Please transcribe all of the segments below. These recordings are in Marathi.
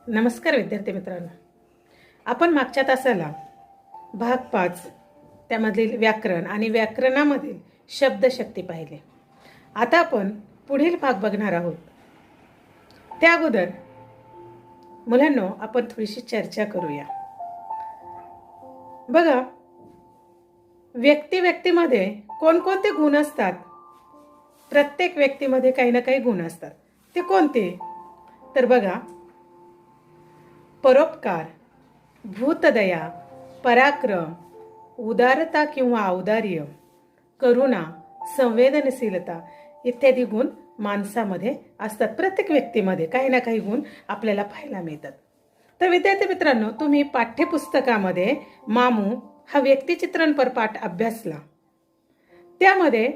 नमस्कार विद्यार्थी मित्रांनो, आपण मागच्या तासाला भाग 5 त्यामधील व्याकरण आणि व्याकरणामधील शब्दशक्ती पाहिले. आता आपण पुढील भाग बघणार आहोत. त्या अगोदर मुलांनो, आपण थोडीशी चर्चा करूया. बघा, व्यक्तीमध्ये कोणकोणते गुण असतात? प्रत्येक व्यक्तीमध्ये काही ना काही गुण असतात. ते कोणते? तर बघा, परोपकार, भूतदया, पराक्रम, उदारता किंवा औदार्य, करुणा, संवेदनशीलता इत्यादी गुण माणसामध्ये असतात. प्रत्येक व्यक्तीमध्ये काही ना काही गुण आपल्याला पाहायला मिळतात. तर विद्यार्थी मित्रांनो, तुम्ही पाठ्यपुस्तकामध्ये मामू हा व्यक्तिचित्रण परपाठ अभ्यासला. त्यामध्ये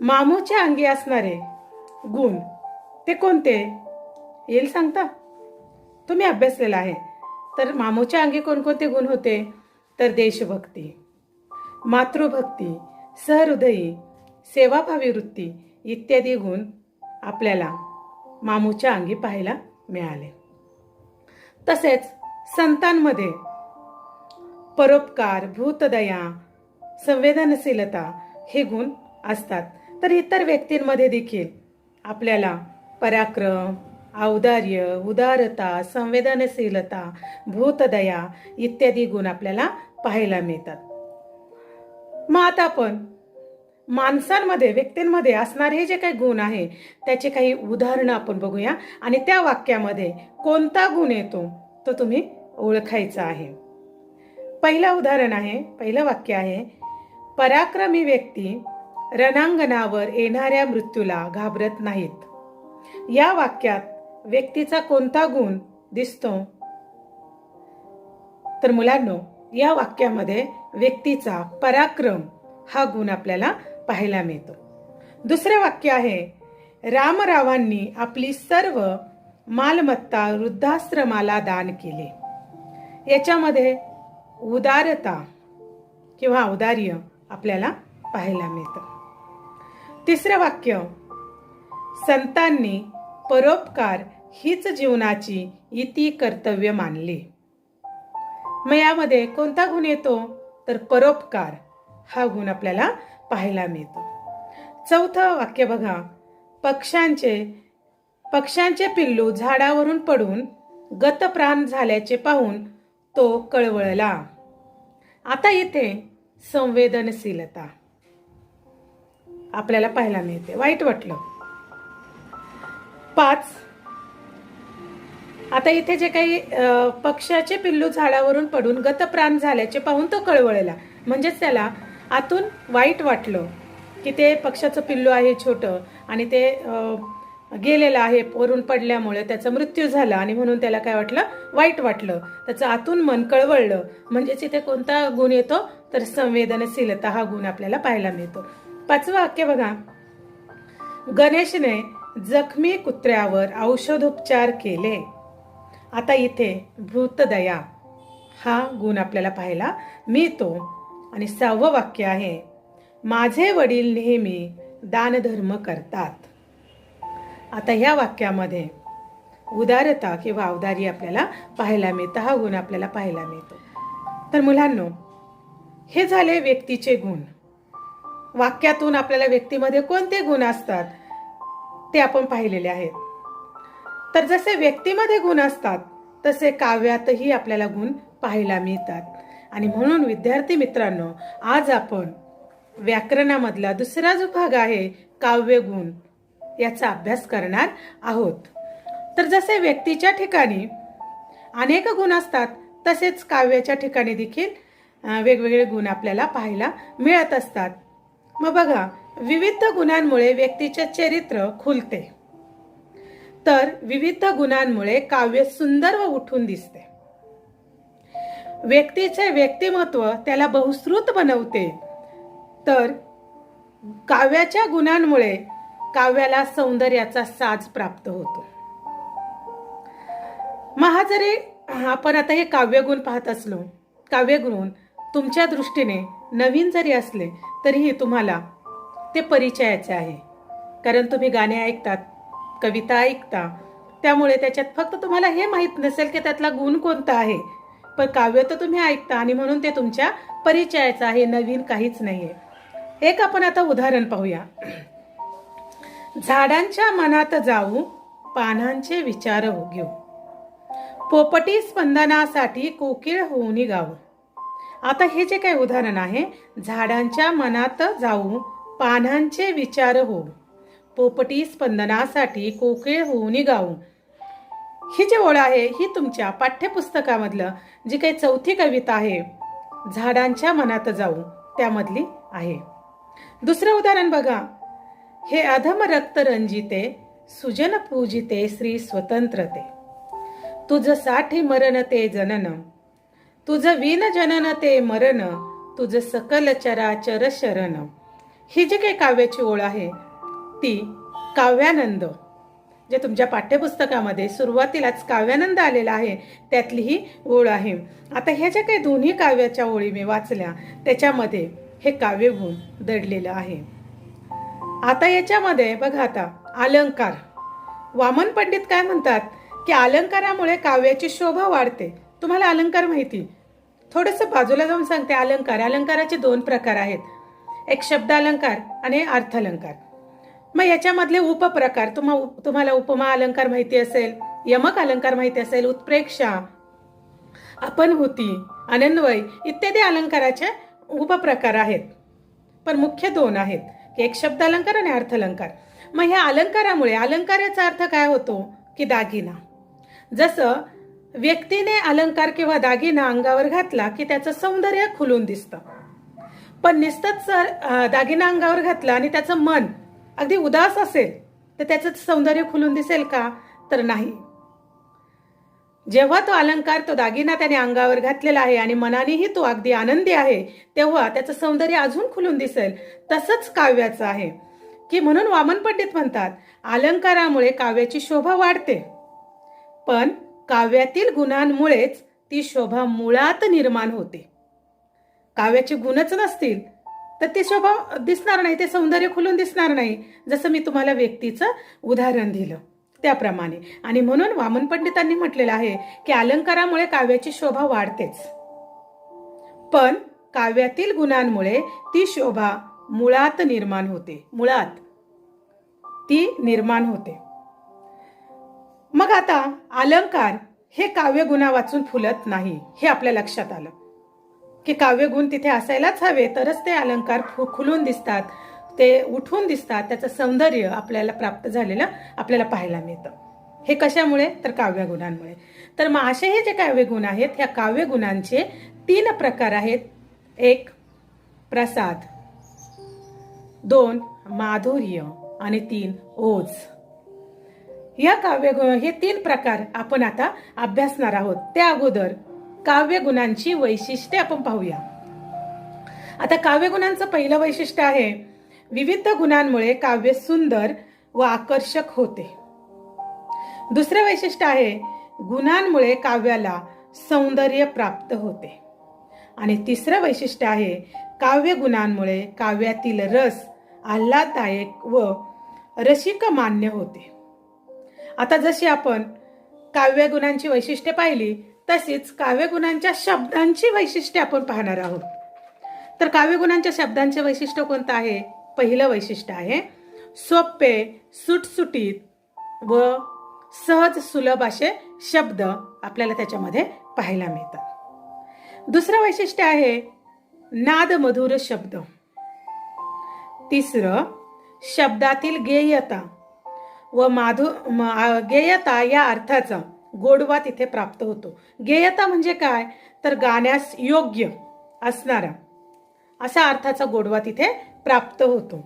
मामूच्या अंगी असणारे गुण ते कोणते येईल सांगता? तुम्ही अभ्यासलेला आहे. तर मामूच्या अंगी कोणकोणते गुण होते? तर देशभक्ती, मातृभक्ती, सहृदयी, सेवाभावी वृत्ती इत्यादी गुण आपल्याला मामूच्या अंगी पाहायला मिळाले. तसेच संतांमध्ये परोपकार, भूतदया, संवेदनशीलता हे गुण असतात. तर इतर व्यक्तींमध्ये देखील आपल्याला पराक्रम, औदार्य, उदारता, संवेदनशीलता, भूतदया इत्यादी गुण आपल्याला पाहायला मिळतात. मग आता आपण माणसांमध्ये, व्यक्तींमध्ये असणारे हे जे काही गुण आहे त्याचे काही उदाहरणं आपण बघूया आणि त्या वाक्यामध्ये कोणता गुण येतो तो तुम्ही ओळखायचा आहे. पहिलं वाक्य आहे, पराक्रमी व्यक्ती रणांगणावर येणाऱ्या मृत्यूला घाबरत नाहीत. या वाक्यात व्यक्तीचा कोणता गुण दिसतो? तर मुलांनो, या वाक्यामध्ये व्यक्तीचा पराक्रम हा गुण आपल्याला पाहायला मिळतो. दुसरे वाक्य आहे, रामरावांनी आपली सर्व मालमत्ता वृद्धाश्रमाला दान केले. याच्यामध्ये उदारता किंवा औदार्य आपल्याला पाहायला मिळतं. तिसरे वाक्य, संतांनी परोपकार हीच जीवनाची इति कर्तव्य मानले. मग यामध्ये कोणता गुण येतो? तर परोपकार हा गुण आपल्याला पाहायला मिळतो. चौथं वाक्य बघा, पक्ष्यांचे पिल्लू झाडावरून पडून गतप्राण झाल्याचे पाहून तो कळवळला. आता इथे संवेदनशीलता आपल्याला पाहायला मिळते. वाईट वाटलं. 5, आता इथे जे काही पक्ष्याचे पिल्लू झाडावरून पडून गतप्राण झाल्याचे पाहून तो कळवळला, म्हणजेच त्याला आतून वाईट वाटलं की ते पक्ष्याचं पिल्लू आहे छोटं आणि ते गेलेलं आहे, वरून पडल्यामुळे त्याचा मृत्यू झाला आणि म्हणून त्याला काय वाटलं? वाईट वाटलं. त्याचं आतून मन कळवळलं. म्हणजेच इथे कोणता गुण येतो? तर संवेदनशीलता हा गुण आपल्याला पाहायला मिळतो. 5वं वाक्य बघा, गणेशने जखमी कुत्र्यावर औषधोपचार केले. आता इथे भूतदया हा गुण आपल्याला पाहायला मिळतो. आणि 6वं वाक्य आहे, माझे वडील नेहमी दानधर्म करतात. आता ह्या वाक्यामध्ये उदारता किंवा औदार्य आपल्याला पाहायला मिळतं. हा गुण आपल्याला पाहायला मिळतो. तर मुलांनो, हे झाले व्यक्तीचे गुण. वाक्यातून आपल्याला व्यक्तीमध्ये कोणते गुण असतात ते आपण पाहिलेले आहेत. तर जसे व्यक्तीमध्ये गुण असतात तसे काव्यातही आपल्याला गुण पाहायला मिळतात. आणि म्हणून विद्यार्थी मित्रांनो, आज आपण व्याकरणामधला दुसरा जो भाग आहे काव्य गुण याचा अभ्यास करणार आहोत. तर जसे व्यक्तीच्या ठिकाणी अनेक गुण असतात तसेच काव्याच्या ठिकाणी देखील वेगवेगळे गुण आपल्याला पाहायला मिळत असतात. मग बघा, विविध गुणांमुळे व्यक्तीचे चरित्र खुलते. तर विविध गुणांमुळे काव्य सुंदर व उठून दिसते. व्यक्तीचे व्यक्तिमत्व त्याला बहुश्रुत बनवते. तर काव्याच्या गुणांमुळे काव्याला सौंदर्याचा साज प्राप्त होतो. मग जरी आपण आता हे काव्यगुण पाहत असलो, काव्यगुण तुमच्या दृष्टीने नवीन जरी असले तरीही तुम्हाला ते परिचयाचे आहे. कारण तुम्ही गाणे ऐकतात, कविता ऐकता, त्यामुळे त्याच्यात फक्त तुम्हाला हे माहीत नसेल की त्यातला गुण कोणता आहे, पण काव्य तर तुम्ही ऐकता आणि म्हणून ते तुमच्या परिचयाचं आहे, नवीन काहीच नाहीये. एक आपण आता उदाहरण पाहूया. झाडांच्या मनात जाऊ, पानांचे विचार घेऊ, पोपटी स्पंदनासाठी कोकिळ होऊनी गाऊ. आता हे जे काही उदाहरण आहे, झाडांच्या मनात जाऊ, पानांचे विचार होऊ, पोपटी स्पंदनासाठी कोकिळ होऊनी गाऊ. ही जी ओळ आहे ही तुमच्या पाठ्यपुस्तकामधलं जी काही चौथी कविता आहे, झाडांच्या मनात जाऊ, त्यामधली आहे. दुसरं उदाहरण बघा. हे अधम रक्त रंजिते, सुजन पूजिते श्री स्वतंत्रते, तुझ साठी मरण ते जनन, तुझ विन जनन ते मरण, तुझ सकल चराचर शरण. ही जी काही काव्याची ओळ आहे ती काव्यानंद, जे तुमच्या पाठ्यपुस्तकामध्ये सुरुवातीलाच काव्यानंद आलेला आहे, त्यातली ही ओळ आहे. आता ह्या ज्या काही दोन्ही काव्याच्या ओळी मी वाचल्या त्याच्यामध्ये हे काव्यगुण दडलेलं आहे. आता याच्यामध्ये बघा, आता अलंकार. वामन पंडित काय म्हणतात की अलंकारामुळे काव्याची शोभा वाढते. तुम्हाला अलंकार माहिती, थोडंसं बाजूला जाऊन सांगते. अलंकाराचे दोन प्रकार आहेत, एक शब्द अलंकार आणि अर्थ अलंकार. मग याच्यामधले उपप्रकार, तुम्हाला उपमा अलंकार माहिती असेल, यमक अलंकार माहिती असेल, उत्प्रेक्षा, आपणहूती, अनन्वय इत्यादी अलंकाराचे उपप्रकार आहेत. पण मुख्य दोन आहेत, एक शब्द अलंकार आणि अर्थ अलंकार. मग ह्या अलंकारामुळे, अलंकाराचा अर्थ काय होतो की दागिना. जसं व्यक्तीने अलंकार किंवा दागिना अंगावर घातला की त्याचं सौंदर्य खुलून दिसतं. पण नुसतंच दागिना अंगावर घातला आणि त्याचं मन अगदी उदास असेल तर त्याचं सौंदर्य खुलून दिसेल का? तर नाही. जेव्हा तो अलंकार, तो दागिना त्याने अंगावर घातलेला आहे आणि मनानेही तो अगदी आनंदी आहे, तेव्हा त्याचं सौंदर्य अजून खुलून दिसेल. तसंच काव्याचं आहे की म्हणून वामन पंडित म्हणतात अलंकारामुळे काव्याची शोभा वाढते, पण काव्यातील गुणांमुळेच ती शोभा मुळात निर्माण होते. काव्याचे गुणच नसतील तर ती शोभा दिसणार नाही, ते सौंदर्य खुलून दिसणार नाही. जसं मी तुम्हाला व्यक्तीचं उदाहरण दिलं त्याप्रमाणे. आणि म्हणून वामन पंडितांनी म्हटलेलं आहे की अलंकारामुळे काव्याची शोभा वाढतेच, पण काव्यातील गुणांमुळे ती शोभा मुळात निर्माण होते, मुळात ती निर्माण होते. मग आता अलंकार हे काव्यगुणा वाचून फुलत नाही, हे आपल्या लक्षात आलं की काव्यगुण तिथे असायलाच हवे, तरच ते अलंकार खुलून दिसतात, ते उठून दिसतात, त्याचं सौंदर्य आपल्याला प्राप्त झालेलं आपल्याला पाहायला मिळतं. हे कशामुळे? तर काव्यगुणांमुळे. तर मग असे हे जे काव्यगुण आहेत, ह्या काव्यगुणांचे 3 प्रकार आहेत. 1 प्रसाद, 2 माधुर्य आणि 3 ओज. या काव्यगुण, हे 3 प्रकार आपण आता अभ्यासणार आहोत. त्या अगोदर काव्यगुणांची वैशिष्ट्ये आपण पाहूया. आता काव्यगुणांचं पहिलं वैशिष्ट्य आहे, विविध गुणांमुळे काव्य सुंदर व आकर्षक होते. दुसरं वैशिष्ट्य आहे, गुणांमुळे काव्याला सौंदर्य प्राप्त होते. आणि तिसरं वैशिष्ट्य आहे, काव्यगुणांमुळे काव्यातील रस आल्हाददायक व रसिक मान्य होते. आता जशी आपण काव्यगुणांची वैशिष्ट्ये पाहिली, तशीच काव्यगुणांच्या शब्दांची वैशिष्ट्ये आपण पाहणार आहोत. तर काव्यगुणांच्या शब्दांचे वैशिष्ट्य कोणतं आहे? पहिलं वैशिष्ट्य आहे सोपे, सुटसुटीत व सहज सुलभ असे शब्द आपल्याला त्याच्यामध्ये पाहायला मिळतात. दुसरं वैशिष्ट्य आहे नाद मधुर शब्द. तिसरं शब्दातील गेयता व गेयता या अर्थाचा गोडवा तिथे प्राप्त होतो. गेयता म्हणजे काय? तर गाण्यास योग्य असणारा असा अर्थाचा गोडवा तिथे प्राप्त होतो.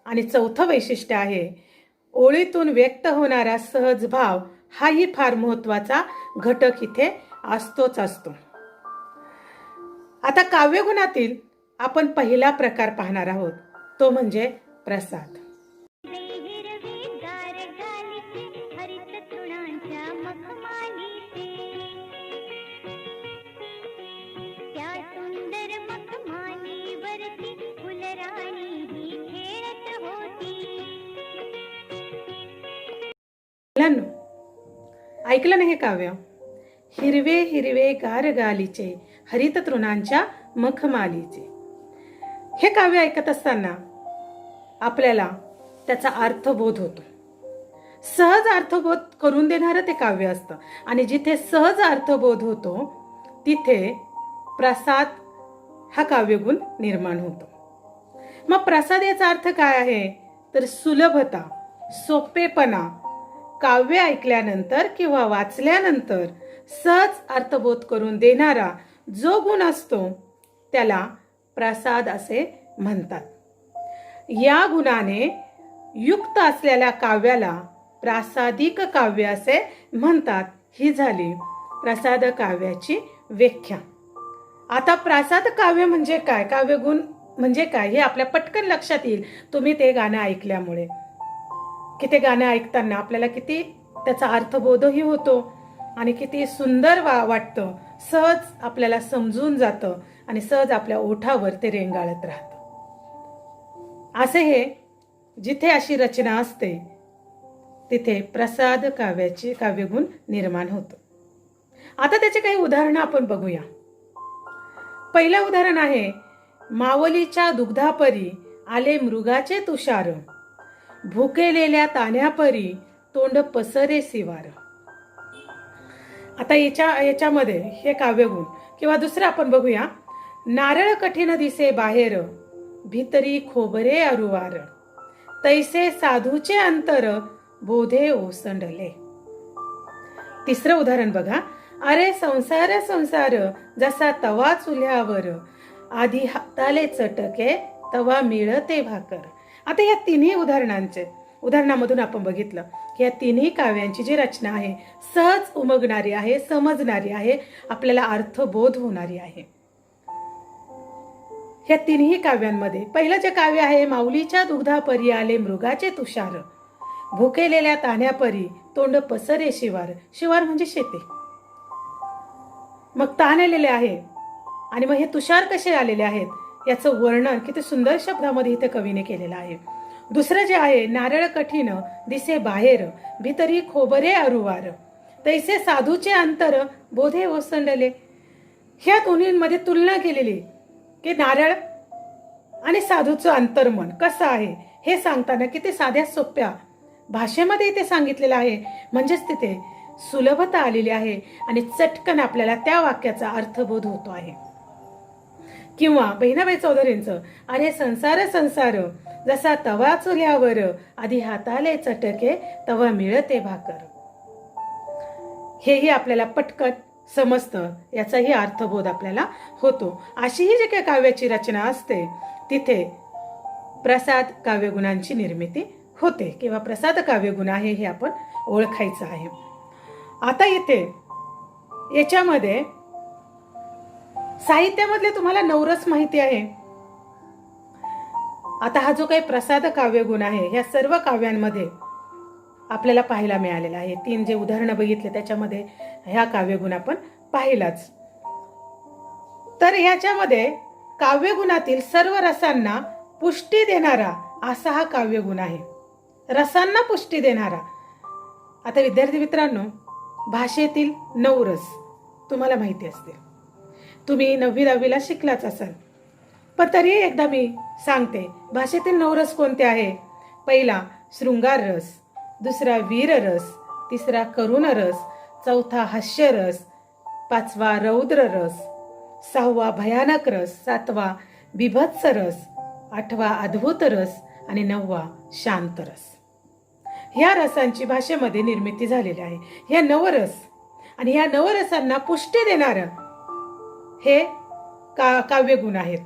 आणि चौथं वैशिष्ट्य आहे ओळीतून व्यक्त होणारा सहज भाव, हाही फार महत्वाचा घटक इथे असतोच असतो. आता काव्यगुणातील आपण पहिला प्रकार पाहणार आहोत, तो म्हणजे प्रसाद. ऐकलं ना हे काव्य? हिरवे हिरवे गार गालीचे, हरित तृणांच्या मखमालीचे. हे काव्य ऐकत असताना आपल्याला त्याचा अर्थबोध होतो. सहज अर्थबोध करून देणारं ते काव्य असतं. आणि जिथे सहज अर्थबोध होतो तिथे प्रसाद हा काव्यगुण निर्माण होतो. मग प्रसाद याचा अर्थ काय आहे? तर सुलभता, सोपेपणा. काव्य ऐकल्यानंतर किंवा वाचल्यानंतर सहज अर्थबोध करून देणारा जो गुण असतो त्याला प्रसाद असे म्हणतात. या गुणाने युक्त असलेल्या काव्याला प्रासादिक काव्य असे म्हणतात. ही झाली प्रसाद काव्याची व्याख्या. आता प्रसाद काव्य म्हणजे काय, काव्यगुण म्हणजे काय हे आपल्या पटकन लक्षात येईल तुम्ही ते गाणं ऐकल्यामुळे. की ते गाणं ऐकताना आपल्याला किती त्याचा अर्थबोधही होतो आणि किती सुंदर वाटतं, सहज आपल्याला समजून जातं आणि सहज आपल्या ओठावर ते रेंगाळत राहतं. असे हे जिथे अशी रचना असते तिथे प्रसाद काव्याचे काव्यगुण निर्माण होतं. आता त्याचे काही उदाहरणं आपण बघूया. पहिलं उदाहरण आहे, मावलीच्या दुग्धापरी आले मृगाचे तुषार, भुकेलेल्या तान्यापरी तोंड पसरे शिवार. आता याच्यामध्ये हे काव्यगुण. किंवा दुसरं आपण बघूया, नारळ कठीण दिसे बाहेर, भीतरी खोबरे अरुवार, तैसे साधूचे अंतर बोधे ओसंडले. तिसरं उदाहरण बघा, अरे संसार संसार जसा तवा चुल्यावर, आधी हाताले चटके तवा मिळते भाकर. आता या तिन्ही उदाहरणामधून आपण बघितलं की या तिन्ही काव्यांची जी रचना आहे सहज उमगणारी आहे, समजणारी आहे, आपल्याला अर्थबोध होणारी आहे. या तिन्ही काव्यांमध्ये पहिलं जे काव्य आहे, माऊलीच्या दुग्धापरी आले मृगाचे तुषार, भुकेलेल्या तान्यापरी तोंड पसरे शिवार. शिवार म्हणजे शेती. मग ताण आलेले आहे आणि मग हे तुषार कसे आलेले आहेत याचं वर्णन किती सुंदर शब्दामध्ये इथे कवीने केलेलं आहे. दुसरं जे आहे, नारळ कठीण दिसे बाहेर, भीतरी खोबरे अरुवार, तैसे साधूचे अंतर बोधे ओसंडले. ह्या दोन्हींमध्ये तुलना केलेली की नारळ आणि साधूचं अंतर्मन कसं आहे हे सांगताना किती साध्या सोप्या भाषेमध्ये इथे सांगितलेलं आहे. म्हणजेच तिथे सुलभता आलेली आहे आणि चटकन आपल्याला त्या वाक्याचा अर्थबोध होतो आहे. किंवा बहिणाबाई चौधरींचं, अरे संसार संसार जसा तवा चुल्यावर, आधी हाताले चटके तवा मिळते भाकर. हेही आपल्याला पटकन समजतं, याचाही अर्थबोध आपल्याला होतो. अशी ही जी काही काव्याची रचना असते तिथे प्रसाद काव्यगुणांची निर्मिती होते किंवा प्रसाद काव्यगुण आहे हे आपण ओळखायचं आहे. आता इथे याच्यामध्ये साहित्यामधले तुम्हाला नवरस माहिती आहे. आता हा जो काही प्रसाद काव्यगुण आहे ह्या सर्व काव्यांमध्ये आपल्याला पाहायला मिळालेला आहे. 3 जे उदाहरणं बघितले त्याच्यामध्ये ह्या काव्यगुण आपण पाहिलाच. तर ह्याच्यामध्ये काव्यगुणातील सर्व रसांना पुष्टी देणारा असा हा काव्यगुण आहे. रसांना पुष्टी देणारा. आता विद्यार्थी मित्रांनो, भाषेतील 9 रस तुम्हाला माहिती असतील, तुम्ही 9वी-10वीला शिकलाच असाल, पण तरी एकदा मी सांगते. भाषेतील 9 रस कोणते आहे? पहिला शृंगार रस, दुसरा वीर रस, तिसरा करुण रस, चौथा हास्य रस, 5वा रौद्र रस, 6वा भयानक रस, 7वा बिभत्स रस, 8वा अद्भुत रस आणि 9वा शांत रस. ह्या रसांची भाषेमध्ये निर्मिती झालेली आहे. ह्या 9 रस आणि ह्या 9 रसांना पुष्टी देणारं हे काव्यगुण आहेत.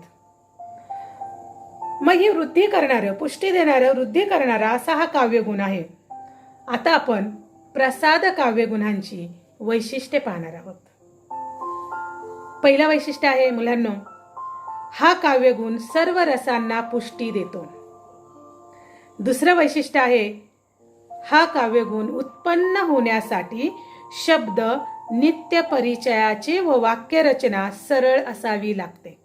मग ही वृद्धी करणारं, पुष्टी देणारं, वृद्धी करणारा असा हा काव्यगुण आहे. आता आपण प्रसाद काव्यगुणांची वैशिष्ट्ये पाहणार आहोत. पहिलं वैशिष्ट्य आहे मुलांनो, हा काव्यगुण सर्व रसांना पुष्टी देतो. दुसरं वैशिष्ट्य आहे, हा काव्यगुण उत्पन्न होण्यासाठी शब्द नित्य परिचयाची व वाक्यरचना सरळ असावी लागते.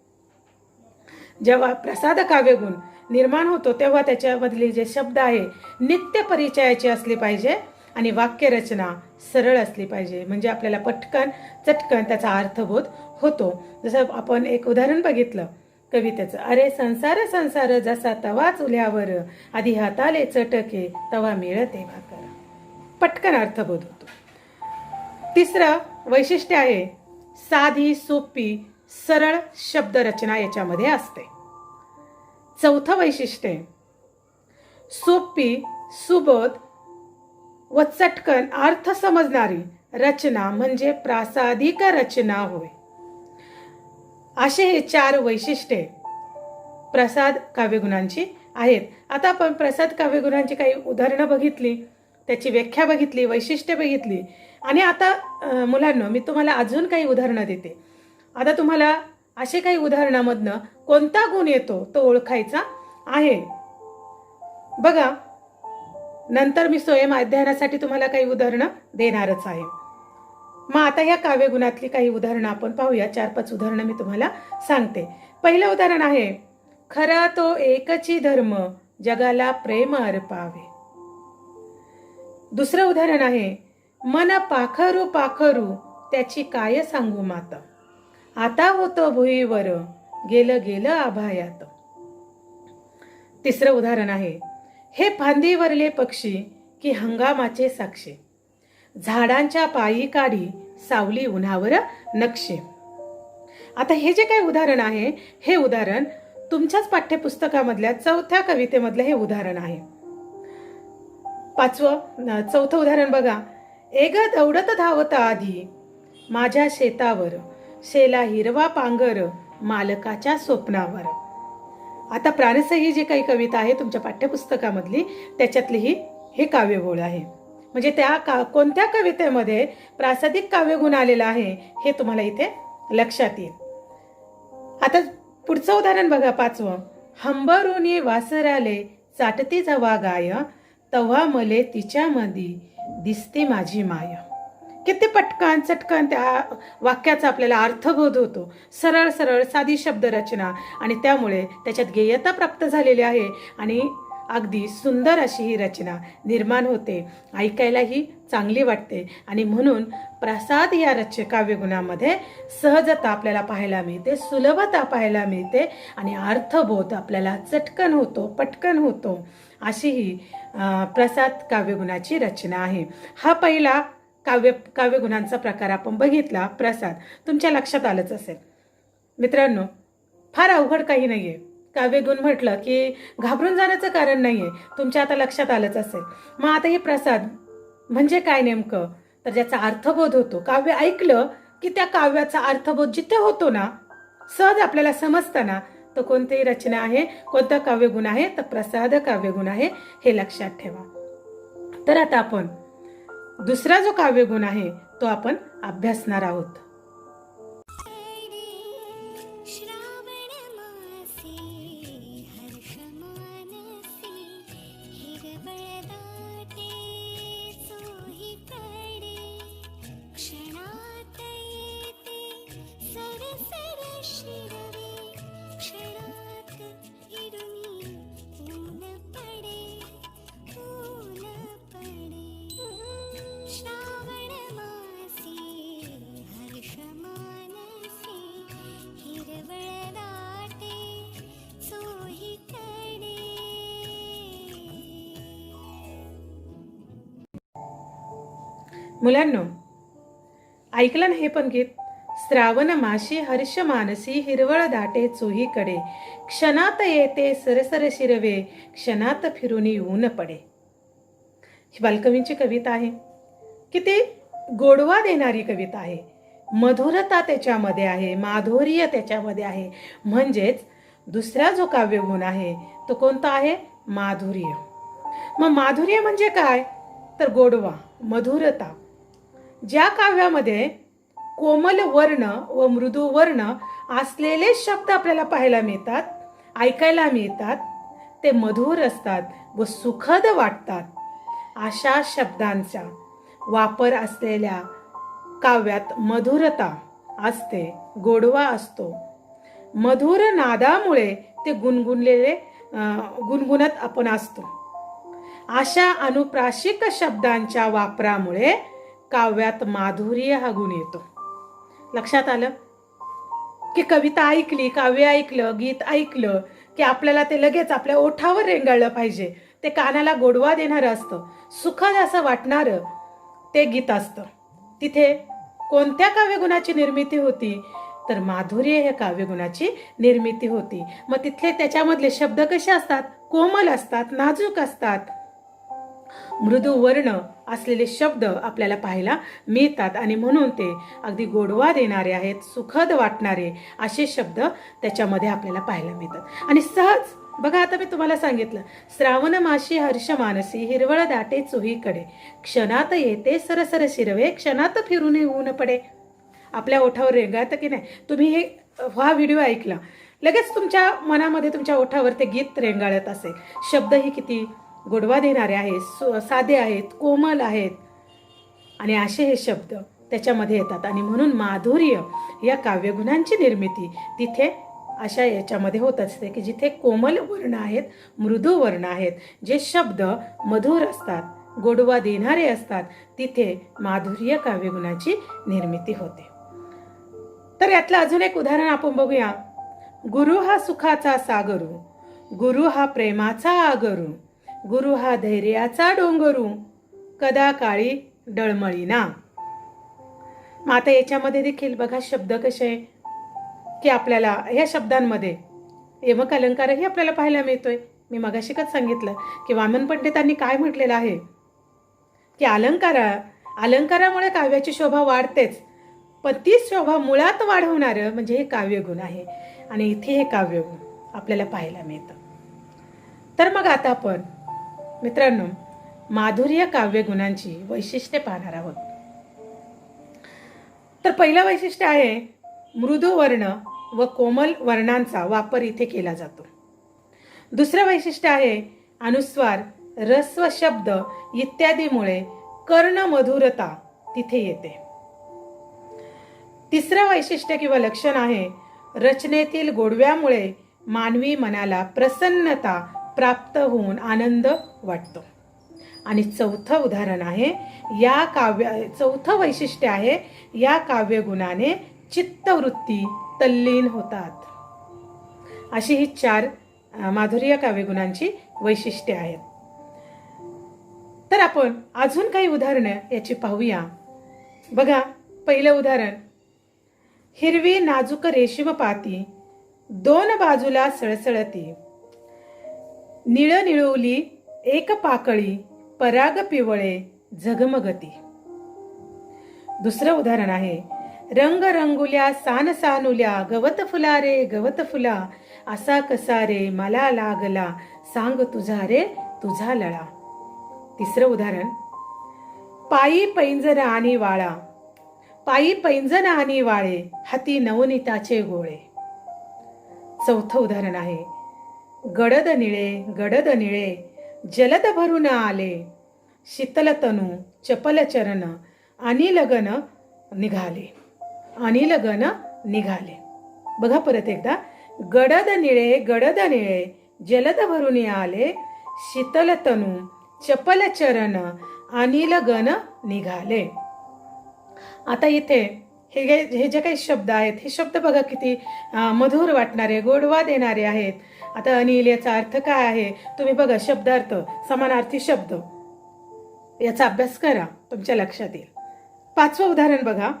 जेव्हा प्रसाद काव्यगुण निर्माण होतो तेव्हा त्याच्यामधले जे शब्द आहे नित्य परिचयाचे असले पाहिजे आणि वाक्यरचना सरळ असली पाहिजे, म्हणजे आपल्याला पटकन चटकन त्याचा अर्थबोध होतो. जसं आपण एक उदाहरण बघितलं कवितेचं, अरे संसार संसार जसा तवा चुल्यावर, आधी हाताले चटके तवा मिळते भाकर. पटकन अर्थबोध होतो. तिसरं वैशिष्ट्य आहे साधी सोपी सरळ शब्दरचना याच्यामध्ये असते. चौथं वैशिष्ट्य सोपी सुबोध व चटकन अर्थ समजणारी रचना म्हणजे प्रासादिक रचना होय. असे हे 4 वैशिष्ट्ये प्रसाद काव्यगुणांची आहेत. आता आपण प्रसाद काव्यगुणांची काही उदाहरणं बघितली, त्याची व्याख्या बघितली, वैशिष्ट्ये बघितली, आणि आता मुलांनो मी तुम्हाला अजून काही उदाहरणं देते. आता तुम्हाला असे काही उदाहरणामधनं कोणता गुण येतो तो ओळखायचा आहे. बघा, नंतर मी स्वयं अध्ययनासाठी तुम्हाला काही उदाहरणं देणारच आहे. मग आता ह्या काव्यगुणातली काही उदाहरणं आपण पाहूया. 4-5 उदाहरणं मी तुम्हाला सांगते. पहिलं उदाहरण आहे, खरा तो एकची धर्म जगाला प्रेम अर्पावे. दुसरं उदाहरण आहे, मन पाखरू पाखरू त्याची काय सांगू माता, आता होतं भुईवर गेलं गेलं आभायात. तिसरं उदाहरण आहे, हे फांदीवरले पक्षी की हंगामाचे साक्षी, झाडांच्या पायी काढी सावली उन्हावर नक्षी. आता हे जे काही उदाहरण आहे हे उदाहरण तुमच्याच पाठ्यपुस्तकामधल्या 4थ्या कवितेमधलं हे उदाहरण आहे. चौथं उदाहरण बघा, एग दौडत धावता आधी माझ्या शेतावर, शेला हिरवा पांगर मालकाच्या स्वप्नावर. आता प्राणसही जी काही कविता आहे तुमच्या पाठ्यपुस्तकामधली त्याच्यातली हे काव्यबोळ आहे. म्हणजे त्या कोणत्या कवितेमध्ये प्रासादिक काव्यगुण आलेला आहे हे तुम्हाला इथे लक्षात येईल. आता पुढचं उदाहरण बघा 5वं, हंबरुनी वासराले चाटती जवा गाय, तव्हा मले तिच्यामध्ये दिसते माझी माय. किती पटकन चटकन त्या वाक्याचा आपल्याला अर्थबोध होतो. सरळ सरळ साधी शब्दरचना आणि त्यामुळे त्याच्यात गेयता प्राप्त झालेली आहे आणि अगदी सुंदर अशी ही रचना निर्माण होते, ऐकायलाही चांगली वाटते. आणि म्हणून प्रसाद या काव्यगुणामध्ये सहजता आपल्याला पाहायला मिळते, सुलभता पाहायला मिळते आणि अर्थबोध आपल्याला चटकन होतो, पटकन होतो. अशी ही प्रसाद काव्यगुणाची रचना आहे. हा पहिला काव्यगुणांचा प्रकार आपण बघितला, प्रसाद. तुमच्या लक्षात आलंच असेल. मित्रांनो, फार अवघड काही नाहीये. काव्यगुण म्हटलं की घाबरून जाण्याचं कारण नाहीये, तुमच्या आता लक्षात आलंच असेल. मग आता हे प्रसाद म्हणजे काय नेमकं, तर ज्याचा अर्थबोध होतो. काव्य ऐकलं की त्या काव्याचा अर्थबोध जिथे होतो ना, सहज आपल्याला समजतं ना, तो कोणतीही रचना आहे, कोणता काव्यगुण आहे, तर प्रसाद काव्यगुण आहे, हे लक्षात ठेवा. तर आता आपण दुसरा जो काव्यगुण आहे तो आपण अभ्यासणार आहोत. मुलांनो, ऐकलं ना हे पण गीत? श्रावण माशी हर्ष मानसी हिरवळ दाटे चोहीकडे, क्षणात येते सरसर शिरवे क्षणात फिरून ऊन पडे. ही बालकवींची कविता आहे. किती गोडवा देणारी कविता आहे. मधुरता त्याच्यामध्ये आहे, माधुर्य त्याच्यामध्ये आहे. म्हणजेच दुसरा जो काव्यगुण आहे तो कोणता आहे? माधुर्य. मग माधुर्य म्हणजे काय? तर गोडवा, मधुरता. ज्या काव्यामध्ये कोमल वर्ण व मृदू वर्ण असलेले शब्द आपल्याला पाहायला मिळतात, ऐकायला मिळतात, ते मधुर असतात व सुखद वाटतात. अशा शब्दांचा वापर असलेल्या काव्यात मधुरता असते, गोडवा असतो. मधुर नादामुळे ते गुणगुणत आपण असतो. अशा अनुप्राशिक शब्दांच्या वापरामुळे काव्यात माधुर्य हा गुण येतो. लक्षात आलं की कविता ऐकली, काव्य ऐकलं, गीत ऐकलं की आपल्याला ते लगेच आपल्या ओठावर रेंगाळलं पाहिजे. ते कानाला गोडवा देणारं असतं, सुखद असं वाटणारं ते गीत असतं. तिथे कोणत्या काव्यगुणाची निर्मिती होती तर माधुर्य ह्या काव्यगुणाची निर्मिती होती. मग तिथले त्याच्यामधले शब्द कसे असतात? कोमल असतात, नाजूक असतात, मृदू वर्ण असलेले शब्द आपल्याला पाहायला मिळतात आणि म्हणून ते अगदी गोडवा देणारे आहेत, सुखद वाटणारे असे शब्द त्याच्यामध्ये आपल्याला पाहायला मिळतात. आणि सहज बघा, आता मी तुम्हाला सांगितलं, श्रावण माशी हर्ष मानसी हिरवळ दाटे चोहीकडे, क्षणात येते सरसर शिरवे, क्षणात फिरून ऊन पडे. आपल्या ओठावर रेंगाळतं की नाही? तुम्ही हा व्हिडिओ ऐकला, लगेच तुमच्या मनामध्ये तुमच्या ओठावर ते गीत रेंगाळत असेल. शब्दही किती गोडवा देणारे आहेत, साधे आहेत, कोमल आहेत आणि असे हे शब्द त्याच्यामध्ये येतात. आणि म्हणून माधुर्य या काव्यगुणांची निर्मिती तिथे अशा याच्यामध्ये होत असते की जिथे कोमल वर्ण आहेत, मृदू वर्ण आहेत, जे शब्द मधुर असतात, गोडवा देणारे असतात, तिथे माधुर्य काव्यगुणाची निर्मिती होते. तर यातलं अजून एक उदाहरण आपण बघूया. गुरु हा सुखाचा सागरू, गुरु हा प्रेमाचा आगरू, गुरु हा धैर्याचा डोंगरू, कदा काळी डळमळीना. मग आता याच्यामध्ये देखील बघा शब्द कसे की आपल्याला ह्या शब्दांमध्ये यमक अलंकारही आपल्याला पाहायला मिळतोय. मी मगाशीच सांगितलं की वामन पंडितांनी काय म्हटलेलं आहे की अलंकारामुळे काव्याची शोभा वाढतेच, पण ती शोभा मुळात वाढवणारं म्हणजे हे काव्यगुण आहे. आणि इथे हे काव्यगुण आपल्याला पाहायला मिळतं. तर मग आता आपण मित्रांनो माधुर्य काव्यगुणांची वैशिष्ट्ये पाहणार आहोत. तर पहिलं वैशिष्ट्य आहे मृदू वर्ण व कोमल वर्णांचा वापर इथे केला जातो. दुसरं वैशिष्ट्य आहे अनुस्वार, रस्व शब्द इत्यादीमुळे कर्णमधुरता तिथे येते. तिसरं वैशिष्ट्य किंवा लक्षण आहे रचनेतील गोडव्यामुळे मानवी मनाला प्रसन्नता प्राप्त होऊन आनंद वाटतो. आणि चौथं उदाहरण आहे चौथं वैशिष्ट्य आहे या काव्यगुणाने चित्तवृत्ती तल्लीन होतात. अशी ही 4 माधुर्य काव्यगुणांची वैशिष्ट्ये आहेत. तर आपण अजून काही उदाहरणं याची पाहूया. बघा, पहिलं उदाहरण, हिरवी नाजूक रेशीम पाती, 2 बाजूला सळसळती, निळ निळवली एक पाकळी, पराग पिवळे झगमगती. दुसरं उदाहरण आहे रंग रंगुल्या सान सानुल्या, गवत फुला रे गवत फुला, असा कसा रे मला लागला, सांग तुझा रे तुझा लळा. तिसरं उदाहरण पायी पैंजण आणि वाळा, पायी पैंजण आणि वाळे, हाती नवनीताचे गोळे. चौथं उदाहरण आहे गडद निळे जलद भरून आले, शीतल तनू चपल चरण, अनिल गण निघाले. बघा परत एकदा, गडद निळे जलद भरून आले, शीतल तनू चपल चरण, अनिल गण निघाले. आता इथे हे जे काही शब्द आहेत हे शब्द बघा किती मधुर वाटणारे, गोडवा देणारे आहेत. आता अनिल याचा अर्थ काय आहे तुम्ही बघा, शब्दार्थ समानार्थी शब्द याचा अभ्यास करा, तुमच्या लक्षात येईल. 5वं उदाहरण बघा,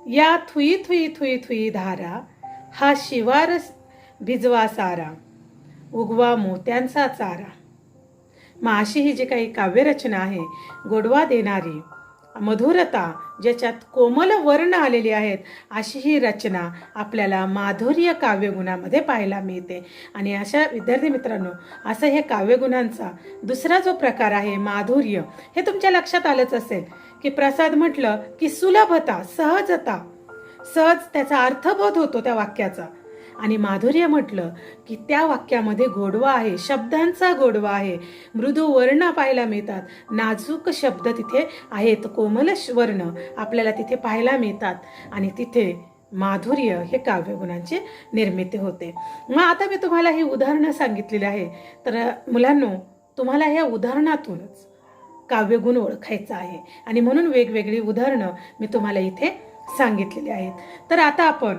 या थुई थुई थुई थुई धारा, हा शिवार भिजवा सारा, उगवा मोत्यांचा चारा. मग अशी ही जी काही काव्यरचना आहे, गोडवा देणारी, मधुरता ज्याच्यात कोमल वर्ण आलेली आहेत, अशी ही रचना आपल्याला माधुर्य काव्यगुणामध्ये पाहायला मिळते. आणि अशा विद्यार्थी मित्रांनो, असं हे काव्यगुणांचा दुसरा जो प्रकार आहे माधुर्य, हे तुमच्या लक्षात आलंच असेल की प्रसाद म्हटलं की सुलभता, सहजता, सहज त्याचा अर्थबोध होतो त्या वाक्याचा. आणि माधुर्य म्हटलं की त्या वाक्यामध्ये गोडवा आहे, शब्दांचा गोडवा आहे, मृदू वर्ण पाहायला मिळतात, नाजूक शब्द तिथे आहेत, कोमल वर्ण आपल्याला तिथे पाहायला मिळतात आणि तिथे माधुर्य हे काव्यगुणांची निर्मिती होते. मग आता मी तुम्हाला ही उदाहरणं सांगितलेली आहे. तर मुलांनो, तुम्हाला ह्या उदाहरणातूनच काव्यगुण ओळखायचा आहे आणि म्हणून वेगवेगळी उदाहरणं मी तुम्हाला इथे सांगितलेली आहेत. तर आता आपण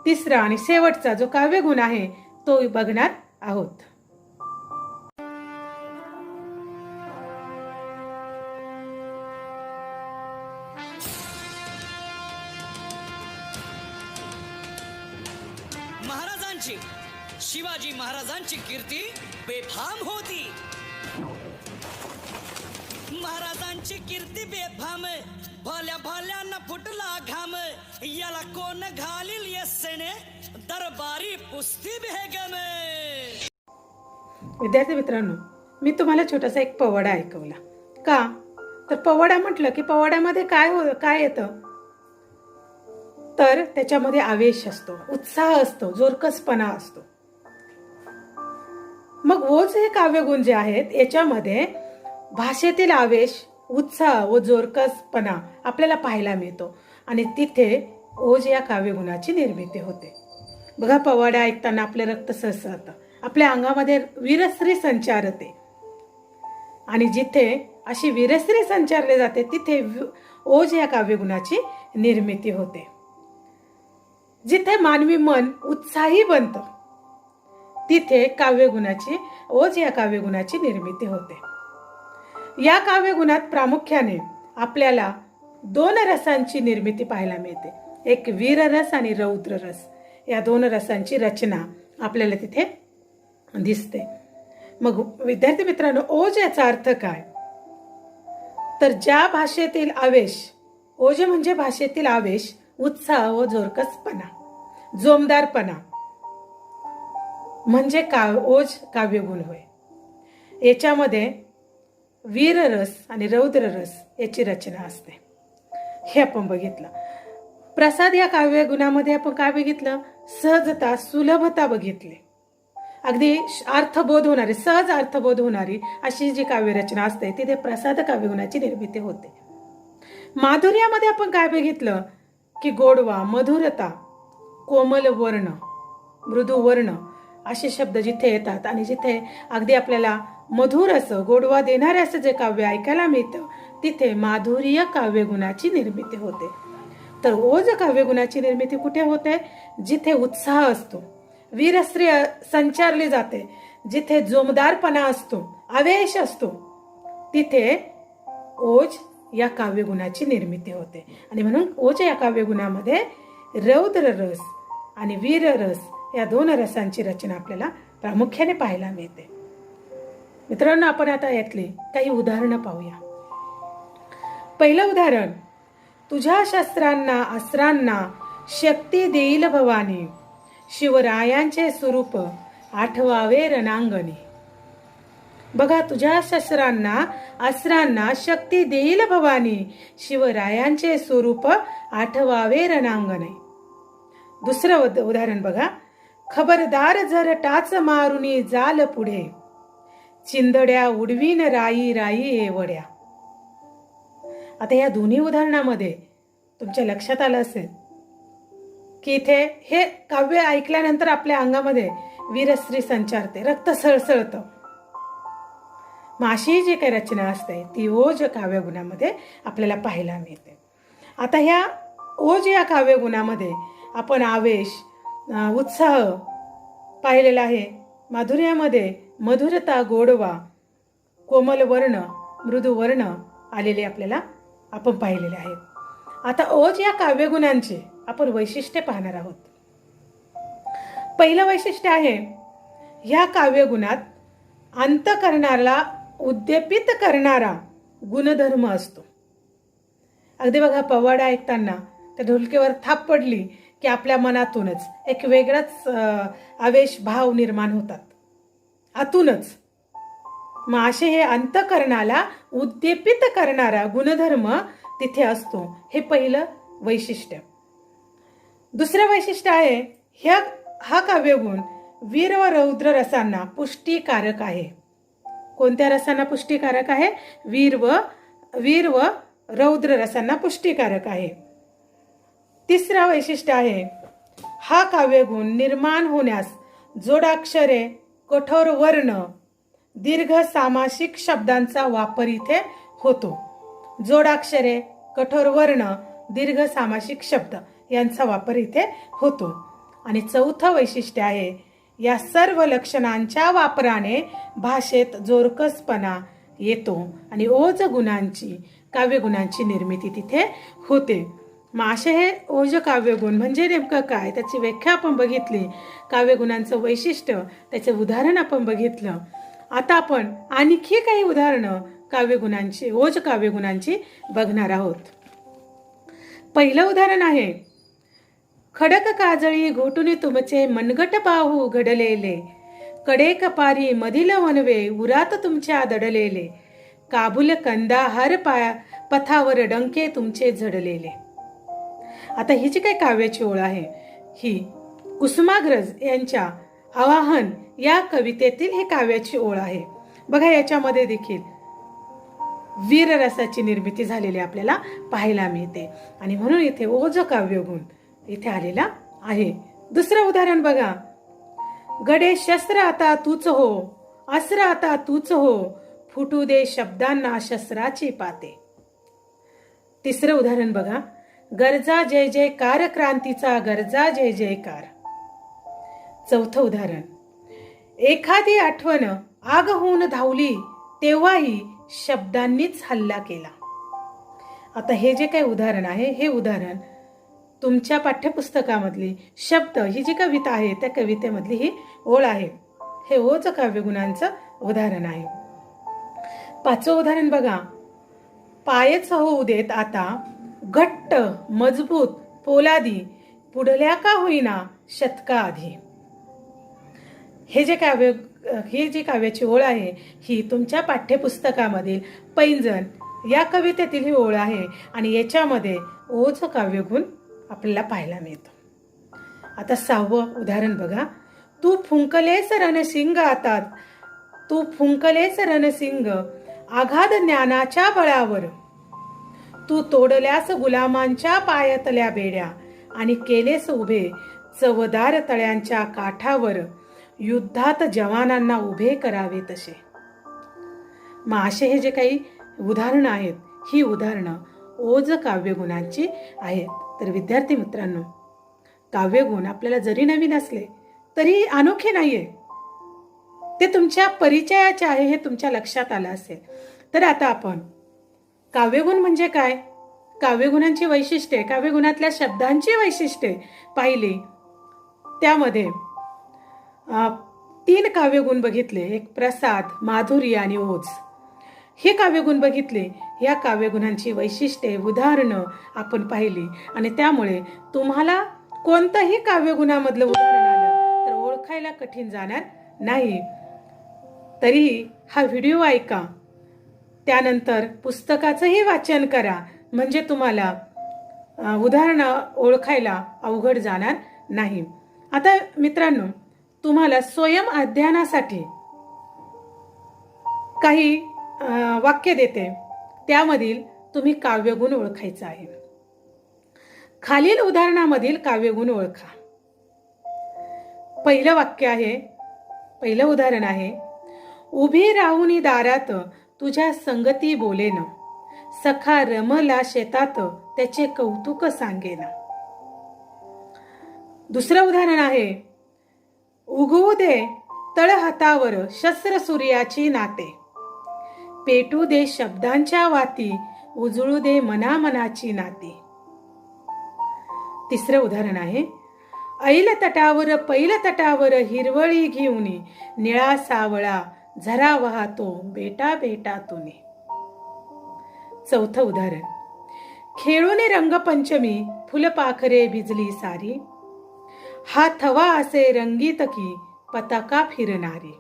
तिसरा आणि शेवटचा जो काव्यगुण आहे तो बघणार आहोत. महाराजांची, शिवाजी महाराजांची कीर्ती बेफाम होती. महाराजांची कीर्ती बेफाम, भल्या भल्यानं फुटला घाम, याला कोण घालील यस्सेने, दरबारी पुस्ती बेगम. विद्यार्थी मित्रांनो, मी तुम्हाला छोटासा एक पवाडा ऐकवला. का तर पवाडा म्हटलं की पवाड्यामध्ये काय येतं, तर त्याच्यामध्ये आवेश असतो, उत्साह असतो, जोरकसपणा असतो. मग ओज हे काव्यगुण जे आहेत याच्यामध्ये भाषेतील आवेश, उत्साह व जोरकसपणा आपल्याला पाहायला मिळतो आणि तिथे ओज या काव्यगुणाची निर्मिती होते. बघा, पवाडा ऐकताना आपले रक्त सळसळतं, आपल्या अंगामध्ये वीरश्री संचारते आणि जिथे अशी वीरश्री संचारले जाते तिथे ओज या काव्यगुणाची निर्मिती होते. जिथे मानवी मन उत्साही बनतं तिथे ओज या काव्यगुणाची निर्मिती होते. या काव्यगुणात प्रामुख्याने आपल्याला 2 रसांची निर्मिती पाहायला मिळते. एक वीररस आणि रौद्र रस, या 2 रसांची रचना आपल्याला तिथे दिसते. मग विद्यार्थी मित्रांनो, ओज याचा अर्थ काय, तर ज्या भाषेतील आवेश, ओज म्हणजे भाषेतील आवेश, उत्साह व जोरकसपणा, जोमदारपणा म्हणजे ओज काव्यगुण होय. याच्यामध्ये वीररस आणि रौद्ररस याची रचना असते, हे आपण बघितलं. प्रसाद या काव्यगुणामध्ये आपण काय बघितलं, सहजता, सुलभता बघितली. अगदी अर्थबोध होणारी, सहज अर्थबोध होणारी अशी जी काव्यरचना असते तिथे प्रसाद काव्यगुणाची निर्मिती होते. माधुर्यामध्ये आपण काय बघितलं की गोडवा, मधुरता, कोमल वर्ण, मृदू वर्ण असे शब्द जिथे येतात आणि जिथे अगदी आपल्याला मधुर असं, गोडवा देणारे असं जे काव्य ऐकायला मिळतं तिथे माधुर्य काव्यगुणाची निर्मिती होते. तर ओज काव्यगुणाची निर्मिती कुठे होते, जिथे उत्साह असतो, वीरश्री संचारली जाते, जिथे जोमदारपणा असतो, आवेश असतो, तिथे ओज या काव्यगुणाची निर्मिती होते. आणि म्हणून ओज या काव्यगुणामध्ये रौद्र रस आणि वीर रस या 2 रसांची रचना आपल्याला प्रामुख्याने पाहायला मिळते. मित्रांनो, आपण आता यातली काही उदाहरणं पाहूया. पहिलं उदाहरण, तुझ्या शस्त्रांना अस्त्रांना शक्ती देईल भवानी, शिवरायांचे स्वरूप आठवावे रणांगणी. बघा, तुझ्या शस्त्रांना अस्त्रांना शक्ती देईल भवानी, शिवरायांचे स्वरूप आठवावे रणांगणी. दुसरं उदाहरण बघा, खबरदार जर टाच मारुनी जाल पुढे, चिंदड्या उडवीन राई राई एवढ्या. आता या दोन्ही उदाहरणामध्ये तुमच्या लक्षात आलं असेल की इथे हे काव्य ऐकल्यानंतर आपल्या अंगामध्ये वीरश्री संचारते, रक्त सळसळतं. मग अशी जी काही रचना असते ती ओज काव्यगुणामध्ये आपल्याला पाहायला मिळते. आता ह्या ओज या काव्यगुणामध्ये आपण आवेश, उत्साह पाहिलेला आहे. माधुर्यामध्ये मधुरता, गोडवा, कोमल वर्ण, मृदू वर्ण आलेले आपल्याला आपण पाहिलेले आहेत. आता ओज या काव्यगुणांचे आपण वैशिष्ट्य पाहणार आहोत. पहिलं वैशिष्ट्य आहे, ह्या काव्यगुणात अंतःकरणाला उद्दीपित करणारा गुणधर्म असतो. अगदी बघा, पवाडा ऐकताना त्या ढोलकीवर थाप पडली की आपल्या मनातूनच एक वेगळाच आवेश, भाव निर्माण होतात आतूनच. मग असे हे अंतःकरणाला उद्दीपित करणारा गुणधर्म तिथे असतो, हे पहिलं वैशिष्ट्य. दुसरं वैशिष्ट्य आहे, हा काव्यगुण वीर व रौद्र रसांना पुष्टीकारक आहे. कोणत्या रसांना पुष्टीकारक आहे? वीर व रौद्र रसांना पुष्टीकारक आहे. तिसरा वैशिष्ट्य आहे, हा काव्यगुण निर्माण होण्यास जोडाक्षरे, कठोर वर्ण, दीर्घ सामासिक शब्दांचा वापर इथे होतो. जोडाक्षरे, कठोर वर्ण, दीर्घ सामासिक शब्द यांचा वापर इथे होतो. आणि चौथं वैशिष्ट्य आहे, या सर्व लक्षणांच्या वापराने भाषेत जोरकसपणा येतो आणि ओज गुणांची, काव्यगुणांची निर्मिती तिथे होते. मग असे हे ओज काव्यगुण म्हणजे नेमकं काय, त्याची व्याख्या आपण बघितली, काव्यगुणांचं वैशिष्ट्य, त्याचे उदाहरण आपण बघितलं. आता आपण आणखी काही उदाहरणं काव्यगुणांची, ओज काव्यगुणांची बघणार आहोत. पहिलं उदाहरण आहे, खडक काजळी घोटुनी तुमचे मनगट बाहू घडलेले, कडे कपारी मधील वनवे उरात तुमच्या दडलेले, काबुल कंदा हर पाया पथावर डंके तुमचे झडलेले. आता ही जी काही काव्याची ओळ आहे, ही कुसुमाग्रज यांच्या आवाहन या कवितेतील ही काव्याची ओळ आहे. बघा, याच्यामध्ये देखील वीररसाची निर्मिती झालेली आपल्याला पाहायला मिळते आणि म्हणून इथे ओज काव्यगुण इथे आलेला आहे. दुसरं उदाहरण बघा, गडे शस्त्र आता तूच हो, अस्त्र आता तूच हो, फुटू दे शब्दांना शस्त्राची पाते. तिसरं उदाहरण बघा, गरजा जय जयकार क्रांतीचा गरजा जय जयकार. चौथं उदाहरण, एखादी आठवण आग होऊन धावली तेव्हाही शब्दांनीच हल्ला केला. आता हे जे काही उदाहरण आहे, हे उदाहरण तुमच्या पाठ्यपुस्तकामधली शब्द, ही जी कविता आहे त्या कवितेमधली ही ओळ आहे. हे ओज काव्यगुणांचं उदाहरण आहे. पाचवं उदाहरण बघा, पायच होऊ देत आता घट्ट मजबूत पोलादी, पुढल्या का होईना शतका आधी. ही जी काव्याची ओळ आहे, ही तुमच्या पाठ्यपुस्तकामधील पैंजण या कवितेतील ही ओळ आहे आणि याच्यामध्ये ओज काव्यगुण आपल्याला पाहायला मिळतो. आता सहावं उदाहरण बघा, तू फुंकलेस रणसिंग आता, तू फुंकलेस रणसिंग आघाद ज्ञानाच्या बळावर, तू तोडल्यास गुलामांच्या पायातल्या बेड्या आणि केलेस उभे चवदार तळ्यांच्या काठावर, युद्धात जवानांना उभे करावे तसे. मग असे हे जे काही उदाहरणं आहेत, ही उदाहरणं ओज काव्यगुणांची आहेत. तर विद्यार्थी मित्रांनो, काव्यगुण आपल्याला जरी नवीन असले तरी अनोखे नाहीये, ते तुमच्या परिचयाचे आहे, हे तुमच्या लक्षात आलं असेल. तर आता आपण काव्यगुण म्हणजे काय, काव्यगुणांची वैशिष्ट्ये, काव्यगुणातल्या शब्दांची वैशिष्ट्ये पाहिली. त्यामध्ये 3 काव्यगुण बघितले, एक प्रसाद, माधुर्य आणि ओज. हे काव्यगुण बघितले. या काव्यगुणांची वैशिष्ट्ये, उदाहरणं आपण पाहिली आणि त्यामुळे तुम्हाला कोणतंही काव्यगुणामधलं उदाहरण आलं तर ओळखायला कठीण जाणार नाही. तरीही हा व्हिडिओ ऐका, त्यानंतर पुस्तकाचंही वाचन करा, म्हणजे तुम्हाला उदाहरणं ओळखायला अवघड जाणार नाही. आता मित्रांनो, तुम्हाला स्वयं अध्ययनासाठी काही वाक्य देते, त्यामधील तुम्ही काव्यगुण ओळखायचा आहे. खालील उदाहरणामधील काव्यगुण ओळखा. पहिलं वाक्य आहे, पहिलं उदाहरण आहे, उभी राहुनी दारात तुझ्या संगती बोलेन, सखा रमला शेतात त्याचे कौतुक सांगेन. दुसरं उदाहरण आहे, उगवू दे तळहातावर शस्त्र सूर्याची नाते, पेटू दे शब्दांच्या वाती, उजळू दे मनामनाची नाती. तिसरं उदाहरण आहे, ऐल तटावर पैल तटावर हिरवळी घेऊन निळा सावळा झरा वाहतो बेटा बेटा तुने. चौथं उदाहरण, खेळून रंगपंचमी फुलपाखरे भिजली सारी, हा थवा असे रंगीत की पताका फिरणारी.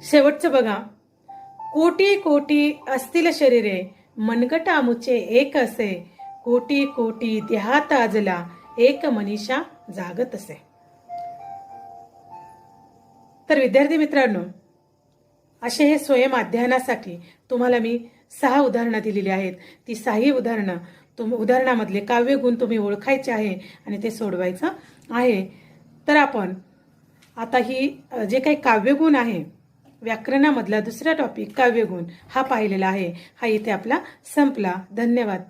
शेवटचं बघा, कोटी कोटी असतील शरीरे मनगटा मुचे एक असे, कोटी कोटी देहात आजला एक मनीषा जागत असे. तर विद्यार्थी मित्रांनो, असे हे स्वयं अध्ययनासाठी तुम्हाला मी 6 उदाहरणं दिलेली आहेत. ती 6ही उदाहरणं उदाहरणामधले काव्यगुण तुम्ही ओळखायचे आहे आणि ते सोडवायचं आहे. तर आपण आता ही जे काही काव्यगुण आहे व्याकरणामधला दुसरा टॉपिक काव्यगुण हा पाहिलेला आहे. हा इथे आपला संपला. धन्यवाद.